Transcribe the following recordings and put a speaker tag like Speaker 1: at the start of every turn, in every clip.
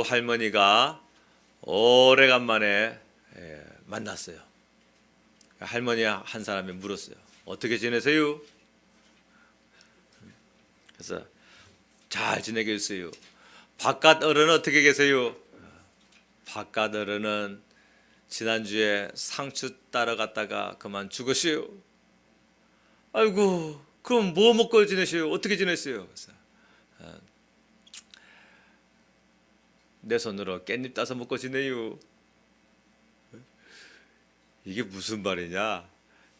Speaker 1: 두 할머니가 오래간만에 만났어요. 할머니 한 사람이 물었어요. 어떻게 지내세요? 그래서 잘 지내고 있어요. 바깥 어른은 어떻게 계세요? 바깥 어른은 지난주에 상추 따러 갔다가 그만 죽으시오. 아이고, 그럼 뭐 먹고 지내시오? 어떻게 지냈어요? 그래서 내 손으로 깻잎 따서 먹고 지내요. 이게 무슨 말이냐?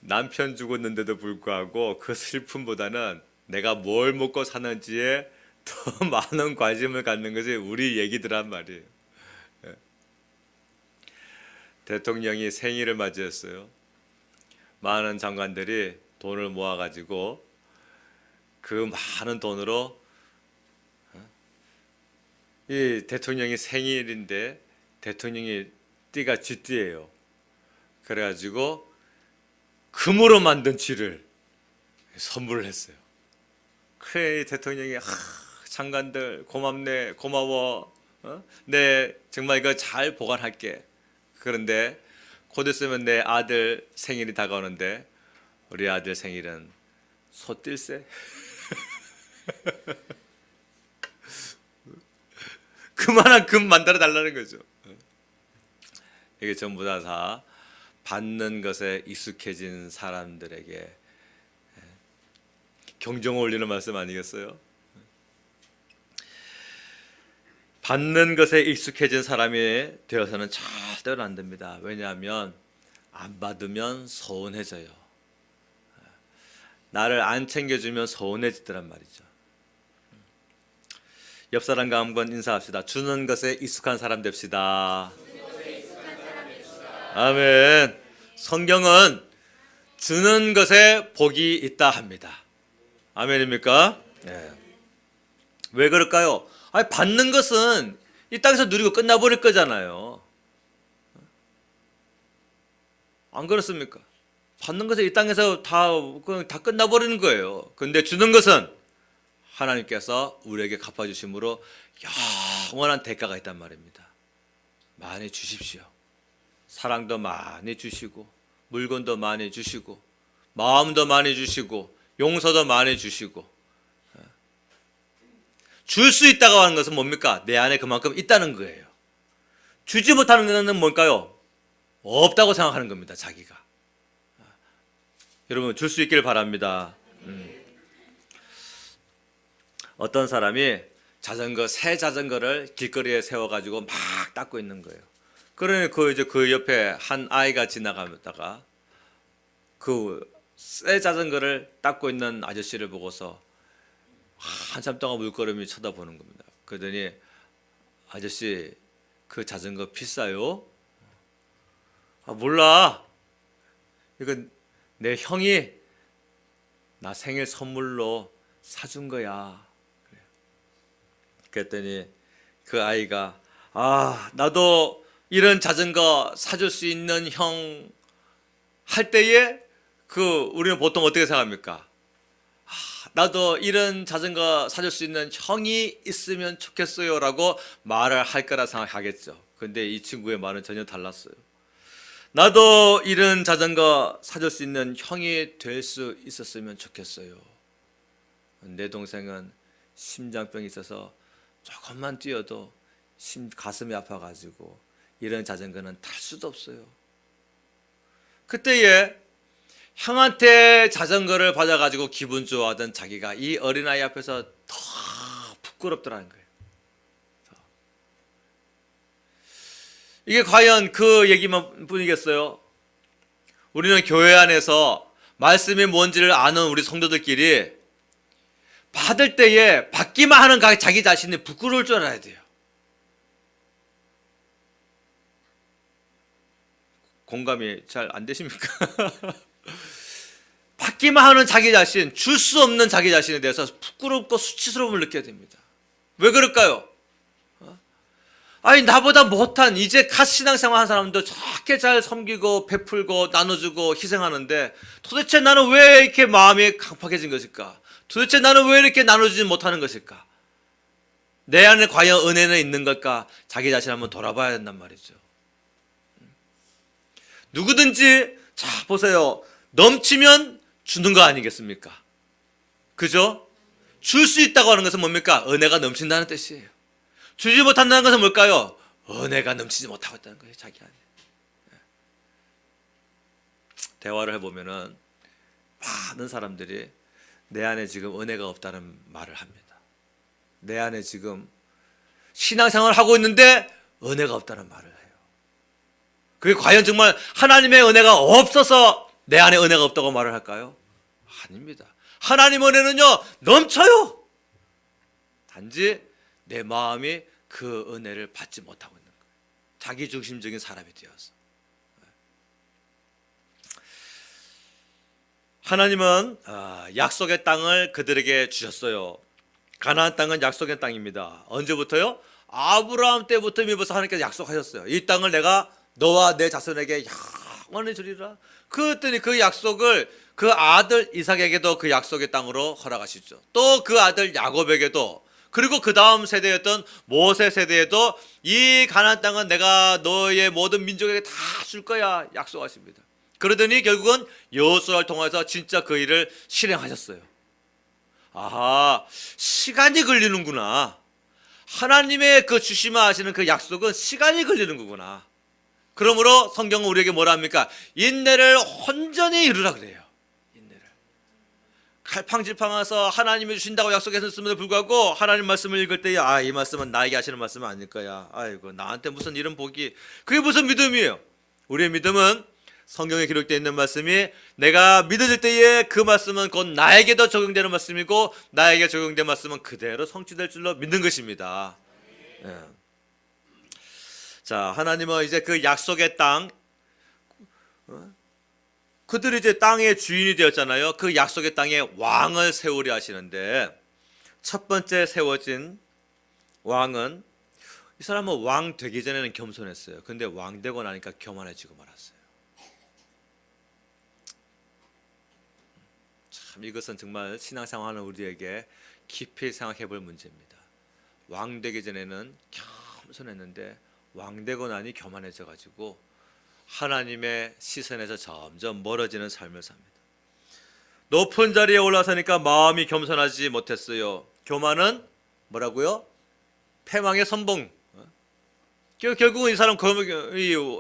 Speaker 1: 남편 죽었는데도 불구하고 그 슬픔보다는 내가 뭘 먹고 사는지에 더 많은 관심을 갖는 것이 우리 얘기들란 말이에요. 대통령이 생일을 맞이했어요. 많은 장관들이 돈을 모아가지고 그 많은 돈으로 이 대통령이 생일인데 대통령이 띠가 쥐띠예요. 그래가지고 금으로 만든 쥐를 선물을 했어요. 그래 대통령이 장관들 고맙네, 고마워. 네 정말 이거 잘 보관할게. 그런데 곧 있으면 내 아들 생일이 다가오는데 우리 아들 생일은 소뜰세. 그만한 금 만들어 달라는 거죠. 이게 전부 다 받는 것에 익숙해진 사람들에게 경종을 울리는 말씀 아니겠어요? 받는 것에 익숙해진 사람이 되어서는 절대로 안 됩니다. 왜냐하면 안 받으면 서운해져요. 나를 안 챙겨주면 서운해지더란 말이죠. 옆 사람과 한번 인사합시다. 주는 것에 익숙한 사람 됩시다. 아멘. 성경은 주는 것에 복이 있다 합니다. 아멘입니까? 네. 왜 그럴까요? 아니, 받는 것은 이 땅에서 누리고 끝나버릴 거잖아요. 안 그렇습니까? 받는 것은 이 땅에서 다 끝나버리는 거예요. 근데 주는 것은 하나님께서 우리에게 갚아주심으로 영원한 대가가 있단 말입니다. 많이 주십시오. 사랑도 많이 주시고 물건도 많이 주시고 마음도 많이 주시고 용서도 많이 주시고. 줄 수 있다고 하는 것은 뭡니까? 내 안에 그만큼 있다는 거예요. 주지 못하는 것은 뭘까요? 없다고 생각하는 겁니다. 자기가. 여러분 줄 수 있기를 바랍니다. 어떤 사람이 새 자전거를 길거리에 세워가지고 막 닦고 있는 거예요. 그러니 그 옆에 한 아이가 지나가다가 그 새 자전거를 닦고 있는 아저씨를 보고서 한참 동안 물끄러미 쳐다보는 겁니다. 그러더니 아저씨 그 자전거 비싸요? 몰라. 이건 내 형이 나 생일 선물로 사준 거야. 그랬더니 그 아이가 나도 이런 자전거 사줄 수 있는 형 할 때에 우리는 보통 어떻게 생각합니까? 나도 이런 자전거 사줄 수 있는 형이 있으면 좋겠어요 라고 말을 할 거라 생각하겠죠. 근데 이 친구의 말은 전혀 달랐어요. 나도 이런 자전거 사줄 수 있는 형이 될 수 있었으면 좋겠어요. 내 동생은 심장병이 있어서 조금만 뛰어도 가슴이 아파가지고 이런 자전거는 탈 수도 없어요. 그때에 형한테 자전거를 받아가지고 기분 좋아하던 자기가 이 어린아이 앞에서 더 부끄럽더라는 거예요. 이게 과연 그 얘기만 뿐이겠어요? 우리는 교회 안에서 말씀이 뭔지를 아는 우리 성도들끼리 받을 때에 받기만 하는 자기 자신이 부끄러울 줄 알아야 돼요. 공감이 잘 안 되십니까? 받기만 하는 자기 자신, 줄 수 없는 자기 자신에 대해서 부끄럽고 수치스러움을 느껴야 됩니다. 왜 그럴까요? 아니 나보다 못한 이제 갓 신앙생활 한 사람도 저렇게 잘 섬기고 베풀고 나눠주고 희생하는데 도대체 나는 왜 이렇게 마음이 강팍해진 것일까? 도대체 나는 왜 이렇게 나눠주지 못하는 것일까? 내 안에 과연 은혜는 있는 걸까? 자기 자신 한번 돌아봐야 된단 말이죠. 누구든지 자 보세요. 넘치면 주는 거 아니겠습니까? 그죠? 줄 수 있다고 하는 것은 뭡니까? 은혜가 넘친다는 뜻이에요. 주지 못한다는 것은 뭘까요? 은혜가 넘치지 못하고 있다는 거예요. 자기 안에. 대화를 해보면은 많은 사람들이 내 안에 지금 은혜가 없다는 말을 합니다. 내 안에 지금 신앙생활을 하고 있는데 은혜가 없다는 말을 해요. 그게 과연 정말 하나님의 은혜가 없어서 내 안에 은혜가 없다고 말을 할까요? 아닙니다. 하나님 은혜는요 넘쳐요. 단지 내 마음이 그 은혜를 받지 못하고 있는 거예요. 자기중심적인 사람이 되어서. 하나님은 약속의 땅을 그들에게 주셨어요. 가나안 땅은 약속의 땅입니다. 언제부터요? 아브라함 때부터 이미부터 하나님께서 약속하셨어요. 이 땅을 내가 너와 내 자손에게 영원히 주리라. 그랬더니 그 약속을 그 아들 이삭에게도 그 약속의 땅으로 허락하시죠. 또 그 아들 야곱에게도, 그리고 그 다음 세대였던 모세 세대에도 이 가나안 땅은 내가 너의 모든 민족에게 다 줄 거야 약속하십니다. 그러더니 결국은 여호수아를 통해서 진짜 그 일을 실행하셨어요. 아하, 시간이 걸리는구나. 하나님의 그 주시마 하시는 그 약속은 시간이 걸리는 거구나. 그러므로 성경은 우리에게 뭐라 합니까? 인내를 온전히 이루라 그래요. 인내를. 갈팡질팡해서 하나님이 주신다고 약속했음에도 불구하고 하나님 말씀을 읽을 때 이 말씀은 나에게 하시는 말씀은 아닐 거야. 아이고, 나한테 무슨 이런 복이. 그게 무슨 믿음이에요? 우리의 믿음은 성경에 기록되어 있는 말씀이 내가 믿어질 때에 그 말씀은 곧 나에게도 적용되는 말씀이고 나에게 적용된 말씀은 그대로 성취될 줄로 믿는 것입니다. 예. 자, 하나님은 이제 그 약속의 땅, 그들이 이제 땅의 주인이 되었잖아요. 그 약속의 땅에 왕을 세우려 하시는데 첫 번째 세워진 왕은, 이 사람은 왕 되기 전에는 겸손했어요. 근데 왕 되고 나니까 교만해지고 말았어요. 참 이것은 정말 신앙생활하는 우리에게 깊이 생각해 볼 문제입니다. 왕 되기 전에는 겸손했는데 왕 되고 나니 교만해져 가지고 하나님의 시선에서 점점 멀어지는 삶을 삽니다. 높은 자리에 올라서니까 마음이 겸손하지 못했어요. 교만은 뭐라고요? 패망의 선봉. 결국은 이 사람,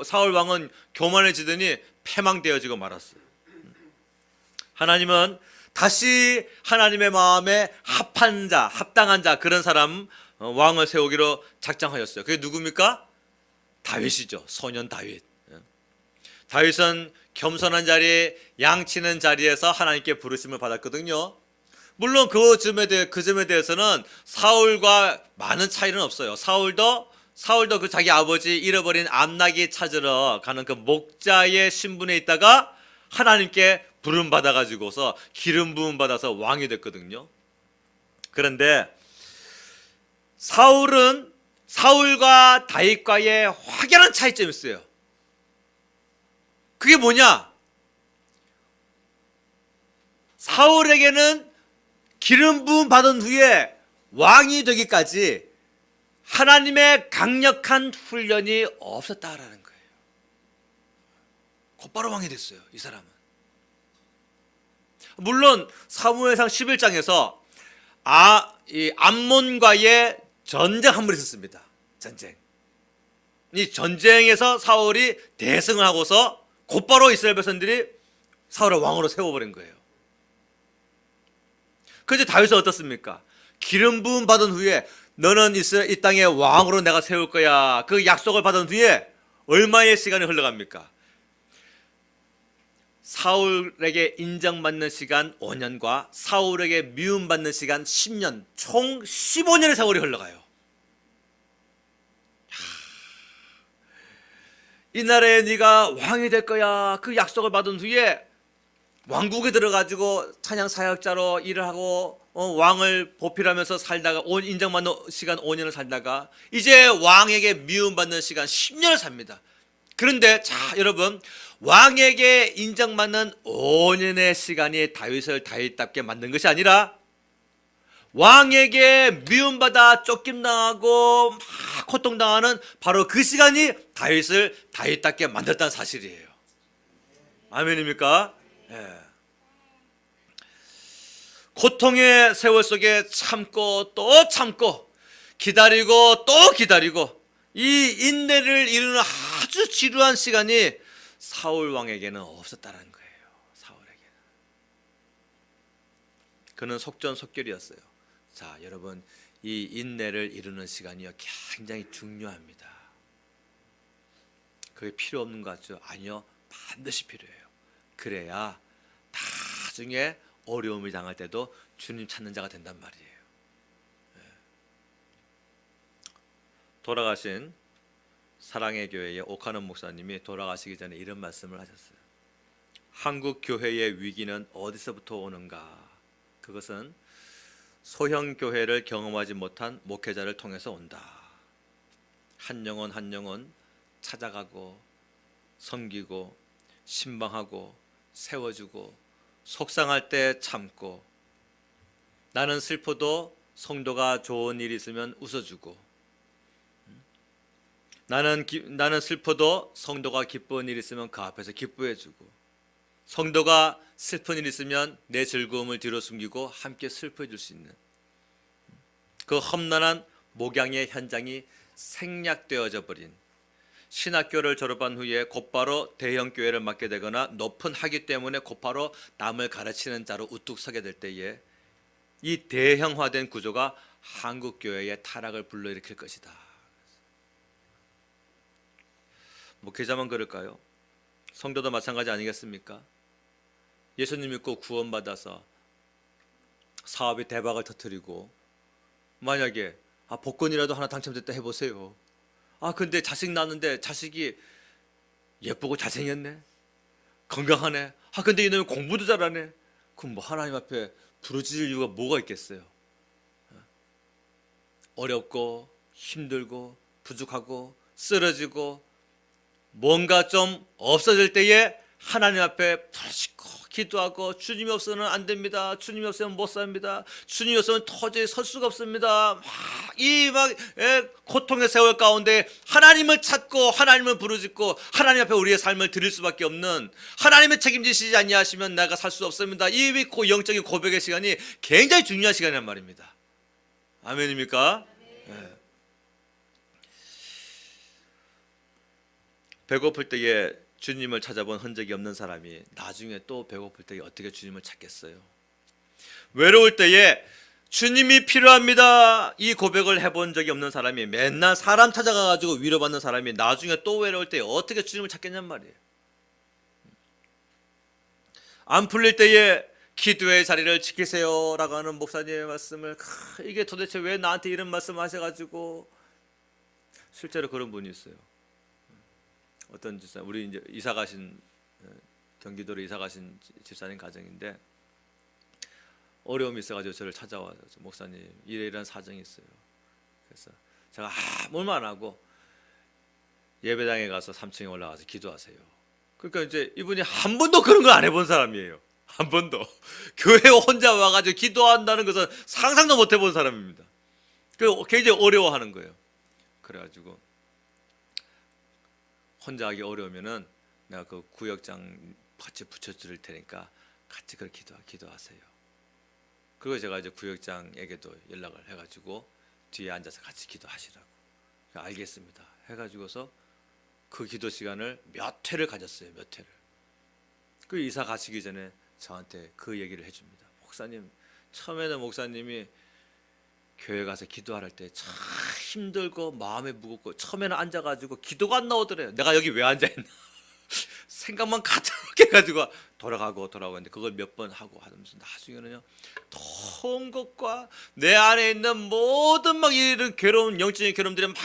Speaker 1: 사울 왕은 교만해지더니 패망되어지고 말았어요. 하나님은 다시 하나님의 마음에 합한 자, 합당한 자, 그런 사람 왕을 세우기로 작정하셨어요. 그게 누굽니까? 다윗이죠. 소년 다윗. 다윗은 겸손한 자리에, 양치는 자리에서 하나님께 부르심을 받았거든요. 물론 그 점에 대해서는 사울과 많은 차이는 없어요. 사울도 그 자기 아버지 잃어버린 암나기 찾으러 가는 그 목자의 신분에 있다가 하나님께 부름 받아가지고서 기름 부음 받아서 왕이 됐거든요. 그런데 사울과 다윗과의 확연한 차이점이 있어요. 그게 뭐냐? 사울에게는 기름 부음 받은 후에 왕이 되기까지 하나님의 강력한 훈련이 없었다라는 거예요. 곧바로 왕이 됐어요, 이 사람은. 물론 사무엘상 11장에서 암몬과의 전쟁 한 번 있었습니다. 전쟁. 이 전쟁에서 사울이 대승을 하고서 곧바로 이스라엘 백성들이 사울을 왕으로 세워버린 거예요. 그런데 다윗은 어떻습니까? 기름 부음 받은 후에 너는 이 땅의 왕으로 내가 세울 거야. 그 약속을 받은 뒤에 얼마의 시간이 흘러갑니까? 사울에게 인정받는 시간 5년과 사울에게 미움받는 시간 10년, 총 15년의 세월이 흘러가요. 이 나라에 네가 왕이 될 거야. 그 약속을 받은 후에 왕국에 들어가지고 찬양 사역자로 일을 하고 왕을 보필하면서 살다가 인정받는 시간 5년을 살다가 이제 왕에게 미움받는 시간 10년을 삽니다. 그런데 자 여러분, 왕에게 인정받는 5년의 시간이 다윗을 다윗답게 만든 것이 아니라 왕에게 미움받아 쫓김당하고 막 고통당하는 바로 그 시간이 다윗을 다윗답게 만들었다는 사실이에요. 아멘입니까? 예. 고통의 세월 속에 참고 또 참고 기다리고 또 기다리고 이 인내를 이루는 아주 지루한 시간이 사울 왕에게는 없었다는 거예요. 사울에게는. 그는 속전속결이었어요. 자, 여러분, 이 인내를 이루는 시간이요 굉장히 중요합니다. 그게 필요 없는 것 같죠? 아니요, 반드시 필요해요. 그래야 나중에 어려움을 당할 때도 주님 찾는 자가 된단 말이에요. 돌아가신 사랑의 교회의 오카노 목사님이 돌아가시기 전에 이런 말씀을 하셨어요. 한국 교회의 위기는 어디서부터 오는가? 그것은 소형 교회를 경험하지 못한 목회자를 통해서 온다. 한 영혼 한 영혼 찾아가고 섬기고 신방하고 세워주고 속상할 때 참고 나는 슬퍼도 성도가 좋은 일이 있으면 웃어주고 나는 슬퍼도 성도가 기쁜 일이 있으면 그 앞에서 기뻐해주고 성도가 슬픈 일이 있으면 내 즐거움을 뒤로 숨기고 함께 슬퍼해줄 수 있는 그 험난한 목양의 현장이 생략되어져 버린 신학교를 졸업한 후에 곧바로 대형교회를 맡게 되거나 높은 학위 때문에 곧바로 남을 가르치는 자로 우뚝 서게 될 때에 이 대형화된 구조가 한국교회의 타락을 불러일으킬 것이다. 목회자만 그럴까요? 성도도 마찬가지 아니겠습니까? 예수님 믿고 구원받아서 사업이 대박을 터뜨리고 만약에 복권이라도 하나 당첨됐다 해보세요. 근데 자식 낳았는데 자식이 예쁘고 잘생겼네, 건강하네. 근데 이놈이 공부도 잘하네. 그럼 뭐 하나님 앞에 부르짖을 이유가 뭐가 있겠어요? 어렵고 힘들고 부족하고 쓰러지고 뭔가 좀 없어질 때에 하나님 앞에 부르짖고 기도하고 주님이 없으면 안 됩니다. 주님이 없으면 못 삽니다. 주님이 없으면 도저히 설 수가 없습니다. 이 고통의 세월 가운데 하나님을 찾고 하나님을 부르짖고 하나님 앞에 우리의 삶을 드릴 수밖에 없는, 하나님의 책임지시지 아니하시면 내가 살 수 없습니다. 이 영적인 고백의 시간이 굉장히 중요한 시간이란 말입니다. 아멘입니까? 네. 배고플 때에 주님을 찾아본 흔적이 없는 사람이 나중에 또 배고플 때에 어떻게 주님을 찾겠어요? 외로울 때에 주님이 필요합니다 이 고백을 해본 적이 없는 사람이 맨날 사람 찾아가가지고 위로받는 사람이 나중에 또 외로울 때에 어떻게 주님을 찾겠냔 말이에요. 안 풀릴 때에 기도의 자리를 지키세요 라고 하는 목사님의 말씀을 이게 도대체 왜 나한테 이런 말씀 하셔가지고, 실제로 그런 분이 있어요. 어떤 집사님, 우리 이제 이사 가신 경기도로 이사 가신 집사님 가정인데 어려움이 있어가지고 저를 찾아와서 목사님 이런 사정이 있어요. 그래서 제가 아무 말 안 하고 예배당에 가서 3층에 올라가서 기도하세요. 그러니까 이제 이분이 한 번도 그런 걸 안 해본 사람이에요. 한 번도 교회 혼자 와가지고 기도한다는 것은 상상도 못 해본 사람입니다. 그 굉장히 어려워하는 거예요. 그래가지고 혼자 하기 어려우면은 내가 그 구역장 같이 붙여줄 테니까 같이 그렇게 기도하세요. 그리고 제가 이제 구역장에게도 연락을 해가지고 뒤에 앉아서 같이 기도하시라고. 알겠습니다 해가지고서 그 기도 시간을 몇 회를 가졌어요. 몇 회를. 그 이사 가시기 전에 저한테 그 얘기를 해줍니다. 목사님, 처음에는 목사님이 교회 가서 기도할 때 참 힘들고 마음이 무겁고 처음에는 앉아가지고 기도가 안 나오더래요. 내가 여기 왜 앉아있나 생각만 가득 해가지고 돌아가고 했는데 그걸 몇 번 하고 하면서 나중에는요 통 것과 내 안에 있는 모든 막 이런 괴로운 영적인 괴로움들이 막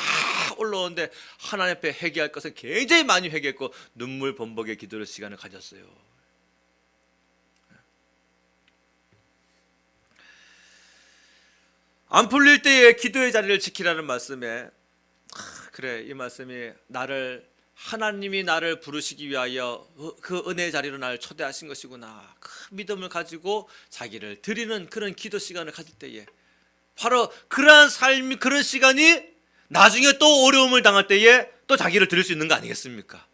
Speaker 1: 올라오는데 하나님 앞에 회개할 것은 굉장히 많이 회개했고 눈물 범벅의 기도를 시간을 가졌어요. 안 풀릴 때에 기도의 자리를 지키라는 말씀에 그래, 이 말씀이 하나님이 나를 부르시기 위하여 그 은혜의 자리로 나를 초대하신 것이구나, 그 믿음을 가지고 자기를 드리는 그런 기도 시간을 가질 때에 바로 그러한 삶이, 그런 시간이 나중에 또 어려움을 당할 때에 또 자기를 드릴 수 있는 거 아니겠습니까?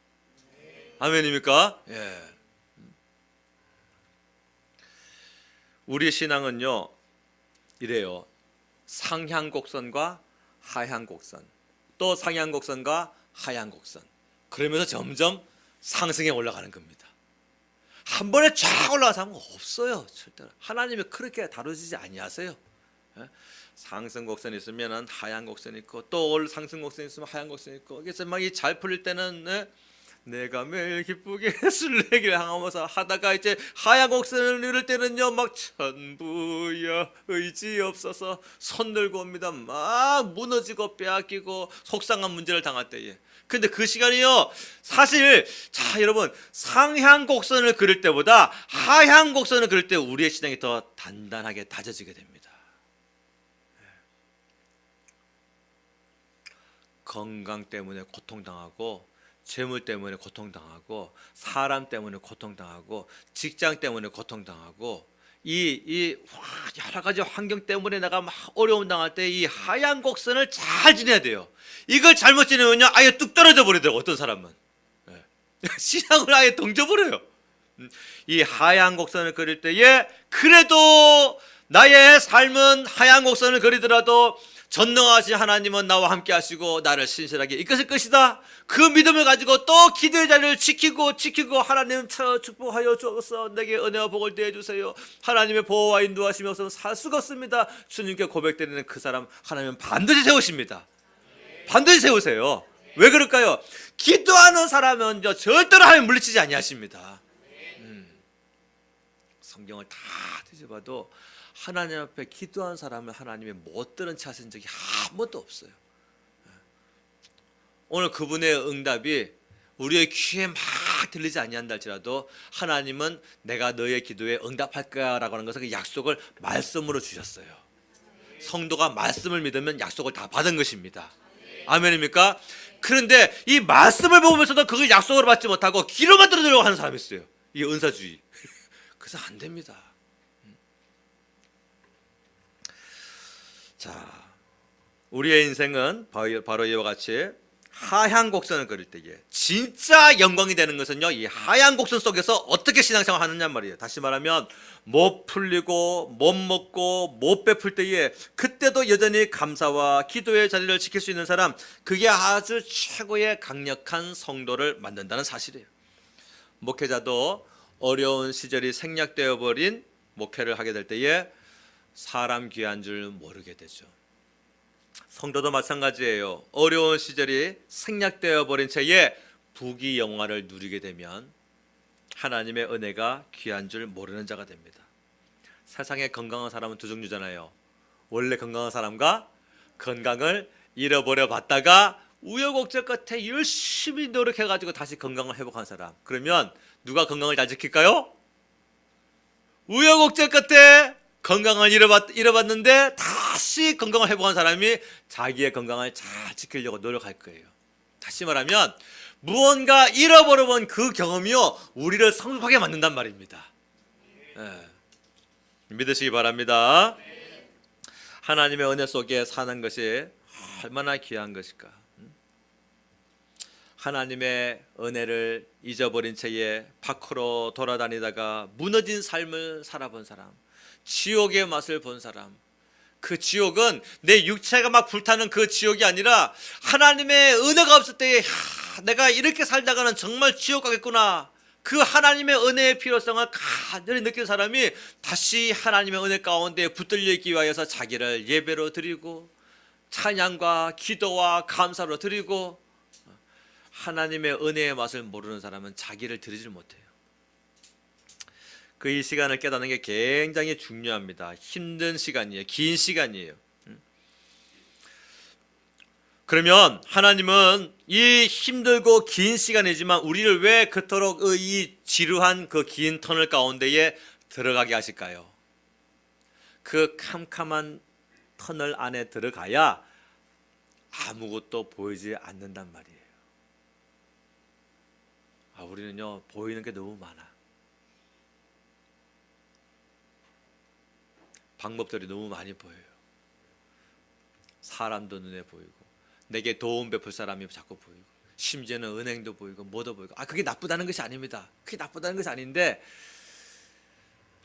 Speaker 1: 아멘입니까? 예. 우리 신앙은요, 이래요. 상향곡선과 하향곡선, 또 상향곡선과 하향곡선. 그러면서 점점 상승에 올라가는 겁니다. 한 번에 쫙 올라가는 사람은 없어요. 절대로. 하나님이 그렇게 다루시지 아니하세요. 상승곡선이 있으면 하향곡선이 있고, 또 상승곡선이 있으면 하향곡선이 있고, 그래서 막 이 잘 풀릴 때는 내가 매일 기쁘게 술래기를 향하면서 하다가 이제 하향곡선을 이룰 때는요, 막 천부여 의지 없어서 손 들고 옵니다. 막 무너지고 빼앗기고 속상한 문제를 당할 때에. 근데 그 시간이요, 사실 자 여러분, 상향곡선을 그릴 때보다 하향곡선을 그릴 때 우리의 신앙이 더 단단하게 다져지게 됩니다. 건강 때문에 고통당하고, 재물 때문에 고통당하고, 사람 때문에 고통당하고, 직장 때문에 고통당하고, 이 여러 가지 환경 때문에 내가 막 어려움 당할 때 이 하얀 곡선을 잘 지내야 돼요. 이걸 잘못 지내면요, 아예 뚝 떨어져 버리더라고. 어떤 사람은 신앙을 아예 던져버려요. 이 하얀 곡선을 그릴 때에 그래도 나의 삶은 하얀 곡선을 그리더라도 전능하신 하나님은 나와 함께 하시고 나를 신실하게 이끄실 것이다. 그 믿음을 가지고 또 기도의 자리를 지키고 하나님 축복하여 주옵소서. 내게 은혜와 복을 대해 주세요. 하나님의 보호와 인도하심이 없으면 살 수가 없습니다. 주님께 고백드리는 그 사람 하나님은 반드시 세우십니다. 반드시 세우세요. 왜 그럴까요? 기도하는 사람은 절대로 하나님 물리치지 아니하십니다. 성경을 다 뒤져봐도 하나님 앞에 기도한 사람을 하나님이 못 들은 채 하신 적이 한 번도 없어요. 오늘 그분의 응답이 우리의 귀에 막 들리지 아니한다 할지라도 하나님은 내가 너의 기도에 응답할 거야라고 하는 것을 그 약속을 말씀으로 주셨어요. 성도가 말씀을 믿으면 약속을 다 받은 것입니다. 아멘입니까? 그런데 이 말씀을 보면서도 그걸 약속으로 받지 못하고 귀로만 들으려고 하는 사람이 있어요. 이게 은사주의. 그래서 안 됩니다. 자, 우리의 인생은 바로 이와 같이 하향 곡선을 그릴 때에 진짜 영광이 되는 것은요, 이 하향 곡선 속에서 어떻게 신앙생활 하느냐 말이에요. 다시 말하면 못 풀리고 못 먹고 못 베풀 때에 그때도 여전히 감사와 기도의 자리를 지킬 수 있는 사람, 그게 아주 최고의 강력한 성도를 만든다는 사실이에요. 목회자도 어려운 시절이 생략되어 버린 목회를 하게 될 때에 사람 귀한 줄 모르게 되죠. 성도도 마찬가지예요. 어려운 시절이 생략되어 버린 채에 부귀 영화를 누리게 되면 하나님의 은혜가 귀한 줄 모르는 자가 됩니다. 세상에 건강한 사람은 두 종류잖아요. 원래 건강한 사람과 건강을 잃어버려 봤다가 우여곡절 끝에 열심히 노력해가지고 다시 건강을 회복한 사람. 그러면 누가 건강을 잘 지킬까요? 우여곡절 끝에 건강을 잃어봤는데 다시 건강을 회복한 사람이 자기의 건강을 잘 지키려고 노력할 거예요. 다시 말하면 무언가 잃어버려본 그 경험이요, 우리를 성숙하게 만든단 말입니다. 믿으시기 바랍니다. 하나님의 은혜 속에 사는 것이 얼마나 귀한 것일까. 하나님의 은혜를 잊어버린 채에 밖으로 돌아다니다가 무너진 삶을 살아본 사람, 지옥의 맛을 본 사람, 그 지옥은 내 육체가 막 불타는 그 지옥이 아니라 하나님의 은혜가 없을 때에 내가 이렇게 살다가는 정말 지옥 가겠구나, 그 하나님의 은혜의 필요성을 간절히 느낀 사람이 다시 하나님의 은혜 가운데 붙들려 있기 위하여서 자기를 예배로 드리고 찬양과 기도와 감사로 드리고, 하나님의 은혜의 맛을 모르는 사람은 자기를 드리질 못해요. 그 이 시간을 깨닫는 게 굉장히 중요합니다. 힘든 시간이에요. 긴 시간이에요. 그러면 하나님은 이 힘들고 긴 시간이지만 우리를 왜 그토록 이 지루한 그 긴 터널 가운데에 들어가게 하실까요? 그 캄캄한 터널 안에 들어가야 아무것도 보이지 않는단 말이에요. 우리는요, 보이는 게 너무 많아. 방법들이 너무 많이 보여요. 사람도 눈에 보이고 내게 도움 베풀 사람이 자꾸 보이고 심지어는 은행도 보이고 뭐도 보이고 그게 나쁘다는 것이 아닙니다. 그게 나쁘다는 것이 아닌데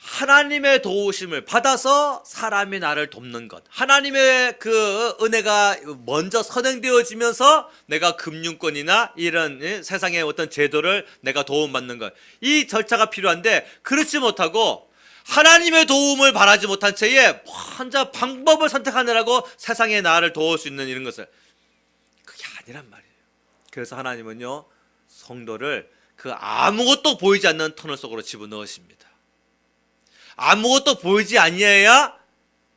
Speaker 1: 하나님의 도우심을 받아서 사람이 나를 돕는 것, 하나님의 그 은혜가 먼저 선행되어지면서 내가 금융권이나 이런 세상의 어떤 제도를 내가 도움받는 것, 이 절차가 필요한데 그렇지 못하고 하나님의 도움을 바라지 못한 채에 혼자 방법을 선택하느라고 세상에 나를 도울 수 있는 이런 것을, 그게 아니란 말이에요. 그래서 하나님은요 성도를 그 아무것도 보이지 않는 터널 속으로 집어넣으십니다. 아무것도 보이지 아니해야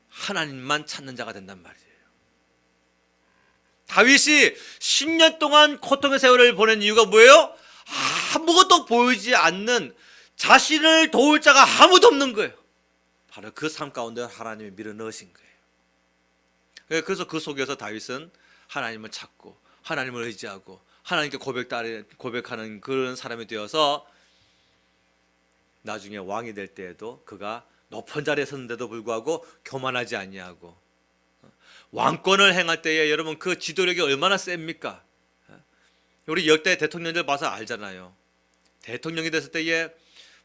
Speaker 1: 하나님만 찾는 자가 된단 말이에요. 다윗이 10년 동안 고통의 세월을 보낸 이유가 뭐예요? 아무것도 보이지 않는, 자신을 도울 자가 아무도 없는 거예요. 바로 그 삶 가운데 하나님이 밀어넣으신 거예요. 그래서 그 속에서 다윗은 하나님을 찾고 하나님을 의지하고 하나님께 고백하는 그런 사람이 되어서 나중에 왕이 될 때에도 그가 높은 자리에 섰는데도 불구하고 교만하지 아니하고, 왕권을 행할 때에 여러분 그 지도력이 얼마나 셉니까? 우리 역대 대통령들 봐서 알잖아요. 대통령이 됐을 때에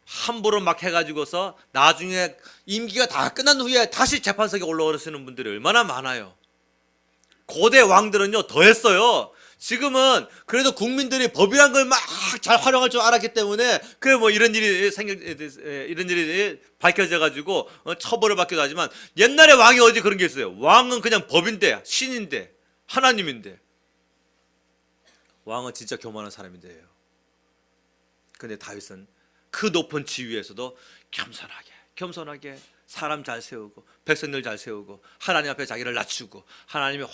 Speaker 1: 함부로 막 해가지고서 나중에 임기가 다 끝난 후에 다시 재판석에 올라오시는 분들이 얼마나 많아요. 고대 왕들은요 더 했어요. 지금은 그래도 국민들이 법이란 걸 막 잘 활용할 줄 알았기 때문에 이런 일이 밝혀져 가지고 처벌을 받기도 하지만, 옛날에 왕이 어디 그런 게 있어요? 왕은 그냥 법인데, 신인데, 하나님인데. 왕은 진짜 교만한 사람인데요. 근데 다윗은 그 높은 지위에서도 겸손하게 사람 잘 세우고 백성들 잘 세우고 하나님 앞에 자기를 낮추고 하나님이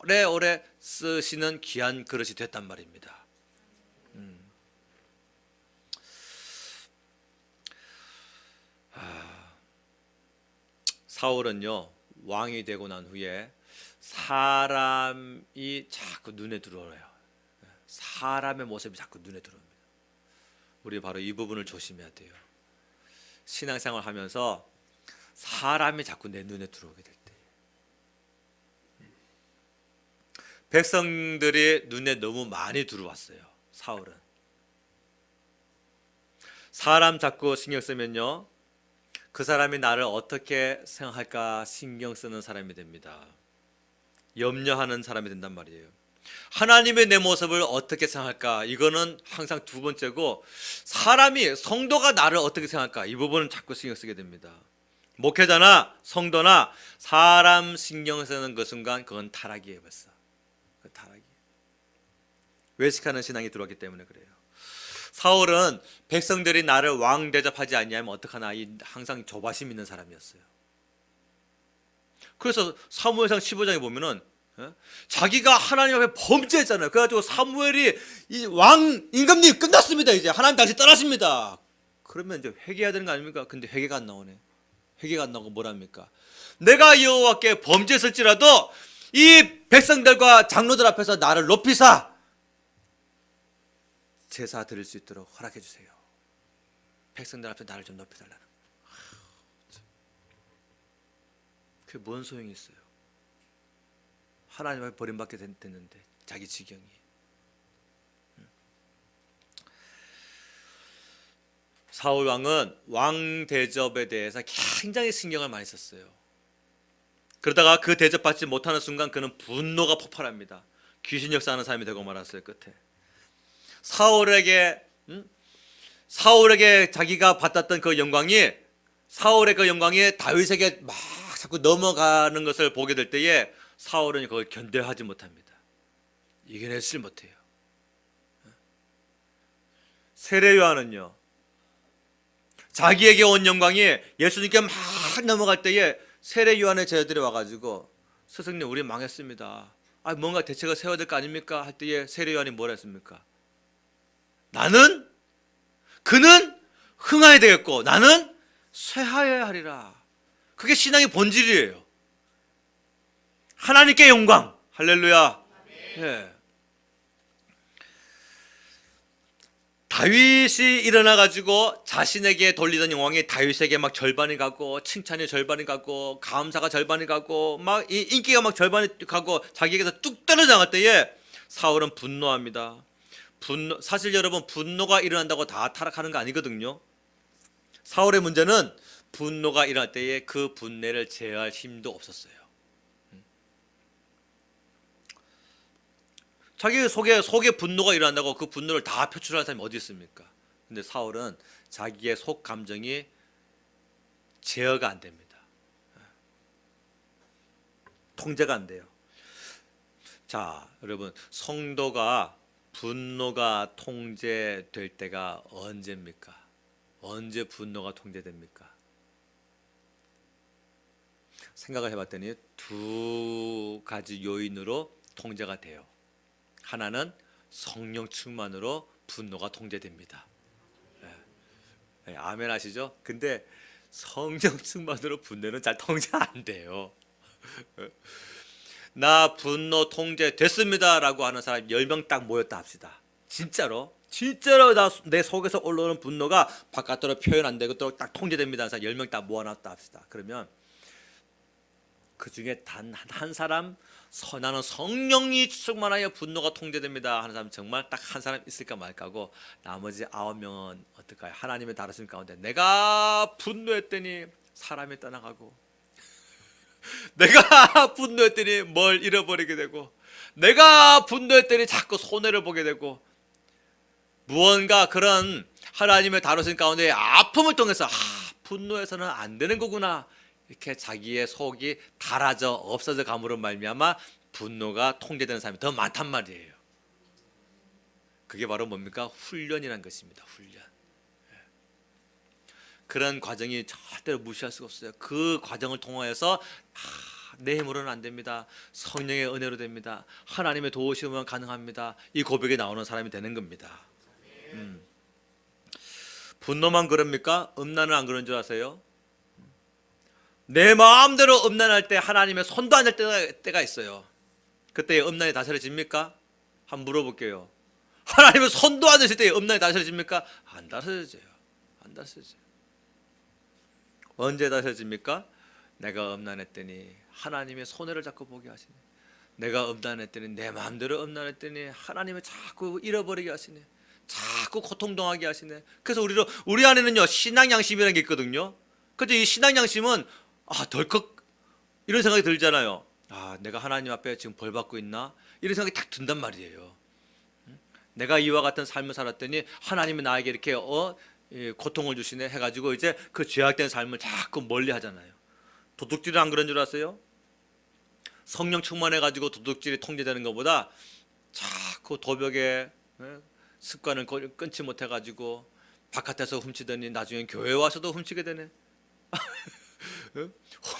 Speaker 1: 오래오래 쓰시는 귀한 그릇이 됐단 말입니다. 사울은요 왕이 되고 난 후에 사람이 자꾸 눈에 들어와요. 사람의 모습이 자꾸 눈에 들어옵니다. 우리 바로 이 부분을 조심해야 돼요. 신앙생활 하면서 사람이 자꾸 내 눈에 들어오게 될 때, 백성들이 눈에 너무 많이 들어왔어요. 사울은 사람 자꾸 신경 쓰면요 그 사람이 나를 어떻게 생각할까 신경 쓰는 사람이 됩니다. 염려하는 사람이 된단 말이에요. 하나님의 내 모습을 어떻게 생각할까, 이거는 항상 두 번째고, 사람이, 성도가 나를 어떻게 생각할까, 이 부분은 자꾸 신경 쓰게 됩니다. 목회자나 성도나 사람 신경 쓰는 그 순간 그건 타락이에요. 벌써 그 타락이, 외식하는 신앙이 들어왔기 때문에 그래요. 사울은 백성들이 나를 왕 대접하지 않냐면 어떡하나, 항상 조바심 있는 사람이었어요. 그래서 사무엘상 15장에 보면은 자기가 하나님 앞에 범죄했잖아요. 그래가지고 사무엘이 이 왕 임금님 끝났습니다. 이제 하나님 다시 떠나십니다. 그러면 이제 회개해야 되는 거 아닙니까? 근데 회개가 안 나오네. 회개가 안 나오고 뭐랍니까? 내가 여호와께 범죄했을지라도 이 백성들과 장로들 앞에서 나를 높이사 제사 드릴 수 있도록 허락해 주세요. 백성들 앞에 나를 좀 높여달라는. 그게 뭔 소용이 있어요? 하나님 앞에 버림받게 됐는데 자기 지경이. 사울 왕은 왕 대접에 대해서 굉장히 신경을 많이 썼어요. 그러다가 그 대접받지 못하는 순간 그는 분노가 폭발합니다. 귀신 역사하는 사람이 되고 말았어요. 끝에 사울에게 자기가 받았던 그 영광이, 사울의 그 영광이 다윗에게 막 자꾸 넘어가는 것을 보게 될 때에 사울은 그걸 견뎌하지 못합니다. 이겨내지 못해요. 세례 요한은요 자기에게 온 영광이 예수님께 막 넘어갈 때에 세례 요한의 제자들이 와가지고, 스승님 우리 망했습니다. 뭔가 대책을 세워야 될 거 아닙니까? 할 때에 세례 요한이 뭐라 했습니까? 그는 흥하여야 되겠고 나는 쇠하여야 하리라. 그게 신앙의 본질이에요. 하나님께 영광. 할렐루야. 예. 다윗이 일어나 가지고 자신에게 돌리던 영광이 다윗에게 막 절반이 가고 칭찬이 절반이 가고 감사가 절반이 가고 막 이 인기가 막 절반이 가고 자기에게서 뚝 떨어져 나갈 때에 사울은 분노합니다. 사실 여러분, 분노가 일어난다고 다 타락하는 거 아니거든요. 사울의 문제는 분노가 일어날 때에 그 분노를 제어할 힘도 없었어요. 자기 속에 분노가 일어난다고 그 분노를 다 표출하는 사람이 어디 있습니까? 근데 사울은 자기의 속 감정이 제어가 안 됩니다. 통제가 안 돼요. 자, 여러분, 성도가 분노가 통제될 때가 언제입니까? 언제 분노가 통제됩니까? 생각을 해봤더니 두 가지 요인으로 통제가 돼요. 하나는 성령 충만으로 분노가 통제됩니다. 네, 아멘 하시죠? 근데 성령 충만으로 분노는 잘 통제 안 돼요. 나 분노 통제됐습니다 라고 하는 사람 10명 딱 모였다 합시다. 진짜로 내 속에서 올라오는 분노가 바깥으로 표현 안 되고 또 딱 통제됩니다 하는 사람 10명 딱 모아놨다 합시다. 그러면 그 중에 단 한 사람, 나는 성령이 충만하여 분노가 통제됩니다 하는 사람 정말 딱 한 사람 있을까 말까고, 나머지 9명은 어떨까요? 하나님의 다루심 가운데 내가 분노했더니 사람이 떠나가고, 내가 분노했더니 뭘 잃어버리게 되고, 내가 분노했더니 자꾸 손해를 보게 되고, 무언가 그런 하나님의 다루심 가운데 아픔을 통해서 분노해서는 안 되는 거구나, 이렇게 자기의 속이 닳아져 없어져 감으로 말미암아 분노가 통제되는 사람이 더 많단 말이에요. 그게 바로 뭡니까? 훈련이라는 것입니다. 훈련. 그런 과정이 절대로 무시할 수가 없어요. 그 과정을 통하여서 내 힘으로는 안 됩니다. 성령의 은혜로 됩니다. 하나님의 도우심으로 가능합니다. 이 고백이 나오는 사람이 되는 겁니다. 분노만 그럽니까? 음란은 안 그런 줄 아세요? 내 마음대로 음란할 때 하나님의 손도 안 댈 때가 있어요. 그때 음란이 다스려집니까? 한번 물어볼게요. 하나님의 손도 안 댔을 때 음란이 다스려집니까? 안 다스려져요. 안 다스려져요. 언제 다스려집니까? 내가 음란했더니 하나님의 손해를 자꾸 보게 하시네. 내가 음란했더니 내 마음대로 음란했더니 하나님을 자꾸 잃어버리게 하시네. 자꾸 고통당하게 하시네. 그래서 우리 안에는요, 신앙 양심이라는 게 있거든요. 근데 이 신앙 양심은 덜컥 이런 생각이 들잖아요. 내가 하나님 앞에 지금 벌 받고 있나? 이런 생각이 딱 든단 말이에요. 내가 이와 같은 삶을 살았더니 하나님이 나에게 이렇게 고통을 주시네 해가지고 이제 그 죄악된 삶을 자꾸 멀리 하잖아요. 도둑질은 안 그런 줄 아세요? 성령 충만해가지고 도둑질이 통제되는 것보다 자꾸 도벽에 습관을 끊지 못해가지고 바깥에서 훔치더니 나중에 교회 와서도 훔치게 되네.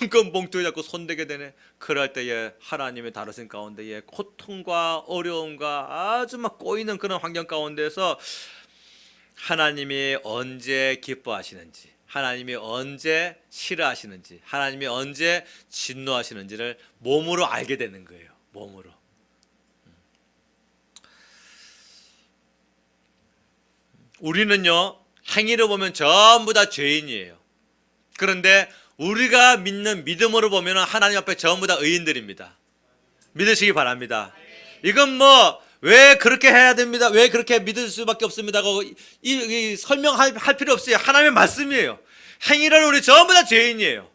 Speaker 1: 헌금 봉투에 자꾸 손대게 되네. 그럴 때에 하나님의 다루심 가운데에 고통과 어려움과 아주 막 꼬이는 그런 환경 가운데서 하나님이 언제 기뻐하시는지, 하나님이 언제 싫어하시는지, 하나님이 언제 진노하시는지를 몸으로 알게 되는 거예요. 몸으로. 우리는요, 행위로 보면 전부 다 죄인이에요. 그런데 우리가 믿는 믿음으로 보면 하나님 앞에 전부 다 의인들입니다. 믿으시기 바랍니다. 이건 왜 그렇게 해야 됩니다, 왜 그렇게 믿을 수밖에 없습니다 이 설명할 필요 없어요. 하나님의 말씀이에요. 행위로는 우리 전부 다 죄인이에요.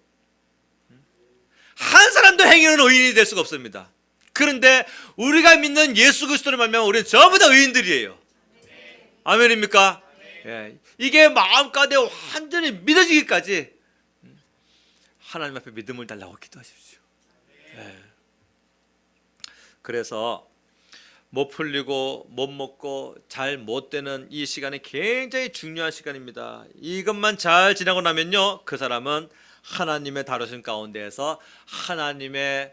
Speaker 1: 한 사람도 행위로는 의인이 될 수가 없습니다. 그런데 우리가 믿는 예수 그리스도를 말미암아 우리는 전부 다 의인들이에요. 아멘입니까? 예. 이게 마음가운데 완전히 믿어지기까지 하나님 앞에 믿음을 달라고 기도하십시오. 예. 그래서 못 풀리고 못 먹고 잘 못 되는 이 시간이 굉장히 중요한 시간입니다. 이것만 잘 지나고 나면요, 그 사람은 하나님의 다루심 가운데에서 하나님의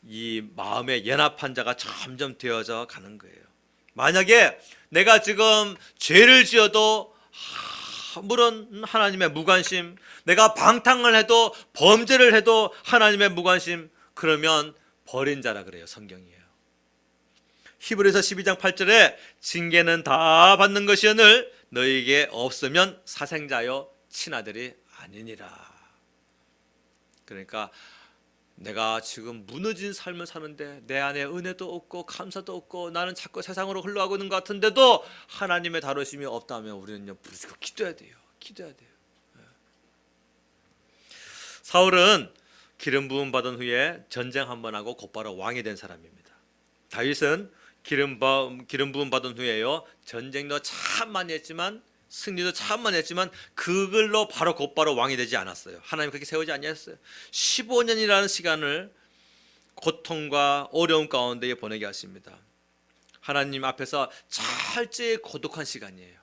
Speaker 1: 이 마음의 연합한 자가 점점 되어져 가는 거예요. 만약에 내가 지금 죄를 지어도 물론 하나님의 무관심, 내가 방탕을 해도 범죄를 해도 하나님의 무관심, 그러면 버린 자라 그래요. 성경이에요. 히브리서 12장 8절에 징계는 다 받는 것이오늘 너희에게 없으면 사생자여 친아들이 아니니라. 그러니까 내가 지금 무너진 삶을 사는데 내 안에 은혜도 없고 감사도 없고 나는 자꾸 세상으로 흘러가고 있는 것 같은데도 하나님의 다루심이 없다면 우리는요 부르짖고 기도해야 돼요. 기도해야 돼요. 사울은 기름 부음 받은 후에 전쟁 한번 하고 곧바로 왕이 된 사람입니다. 다윗은 기름 부음 받은 후에요 전쟁도 참 많이 했지만 승리도 참 많이 했지만 그걸로 바로 곧바로 왕이 되지 않았어요. 하나님 그렇게 세우지 아니했어요. 15년이라는 시간을 고통과 어려움 가운데 보내게 하십니다. 하나님 앞에서 철저히 고독한 시간이에요.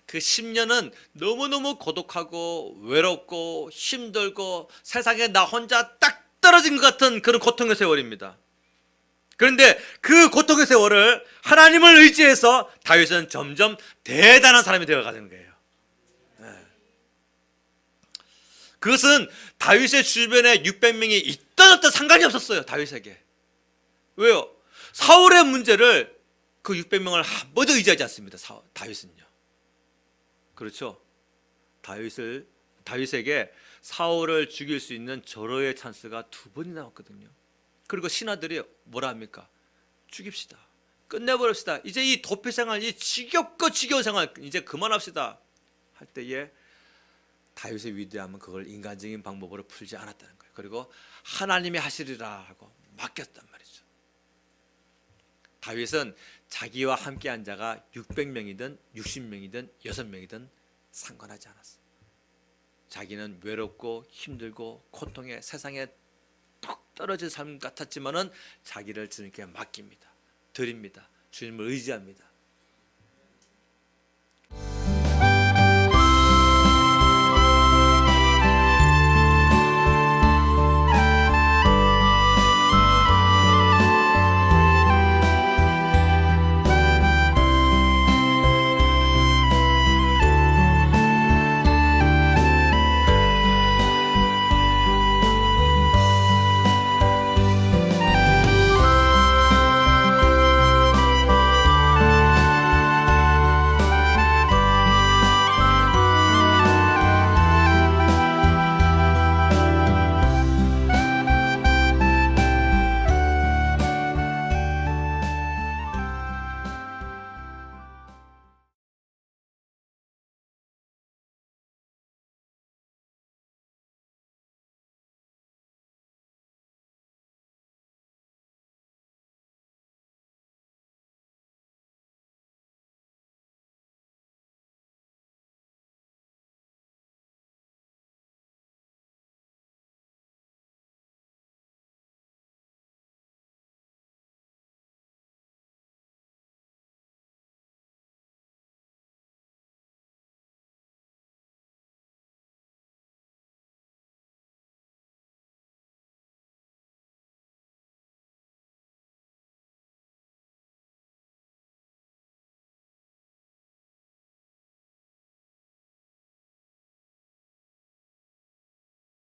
Speaker 1: 그 10년은 너무너무 고독하고 외롭고 힘들고 세상에 나 혼자 딱 떨어진 것 같은 그런 고통의 세월입니다. 그런데 그 고통의 세월을 하나님을 의지해서 다윗은 점점 대단한 사람이 되어가는 거예요. 그것은 다윗의 주변에 600명이 있던 없던 상관이 없었어요. 다윗에게. 왜요? 사울의 문제를 그 600명을 한 번도 의지하지 않습니다. 다윗은요. 그렇죠? 다윗에게 사울을 죽일 수 있는 절호의 찬스가 2번이나 왔거든요. 그리고 신하들이 뭐라 합니까? 죽입시다. 끝내버립시다. 이제 이 도피 생활, 이 지겹고 지겨운 생활 이제 그만합시다. 할 때에 다윗의 위대함은 그걸 인간적인 방법으로 풀지 않았다는 거예요. 그리고 하나님이 하시리라 하고 맡겼단 말이죠. 다윗은 자기와 함께한 자가 600명이든 60명이든 6명이든 상관하지 않았어요. 자기는 외롭고 힘들고 고통에 세상에 뚝 떨어진 삶 같았지만은 자기를 주님께 맡깁니다. 드립니다. 주님을 의지합니다.